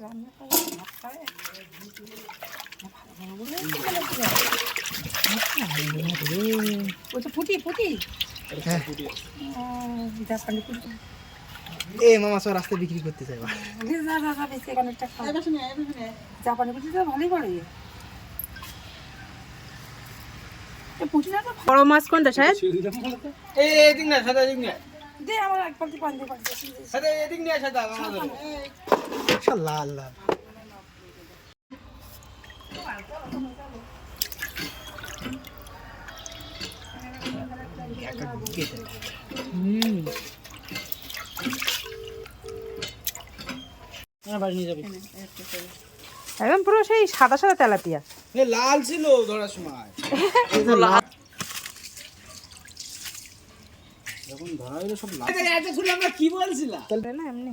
রান্না করে ভাত খায় ওটা ফুটি ফুটি জাপানি ফুটি এ মামা সব রাস্তায় বিক্রি করতে চাইবা বেশি অনেকটা জাপানি ফুটি তো ভালোই করে বড় মাছ কোনটা সাহেব এই এদিক না সাদা এদিক না দে আমার এক পাল্টি পানি দিয়ে পানি সাদা এদিক না সাদা আমাদের সব লাল লাল একদম পুরো সেই সাদা সাদা তেলাপিয়া লাল ছিল ধরার সময় যখন ধরা হলো সব লাল। এটা শুনে আমরা কি বলছিলাম? না এমনি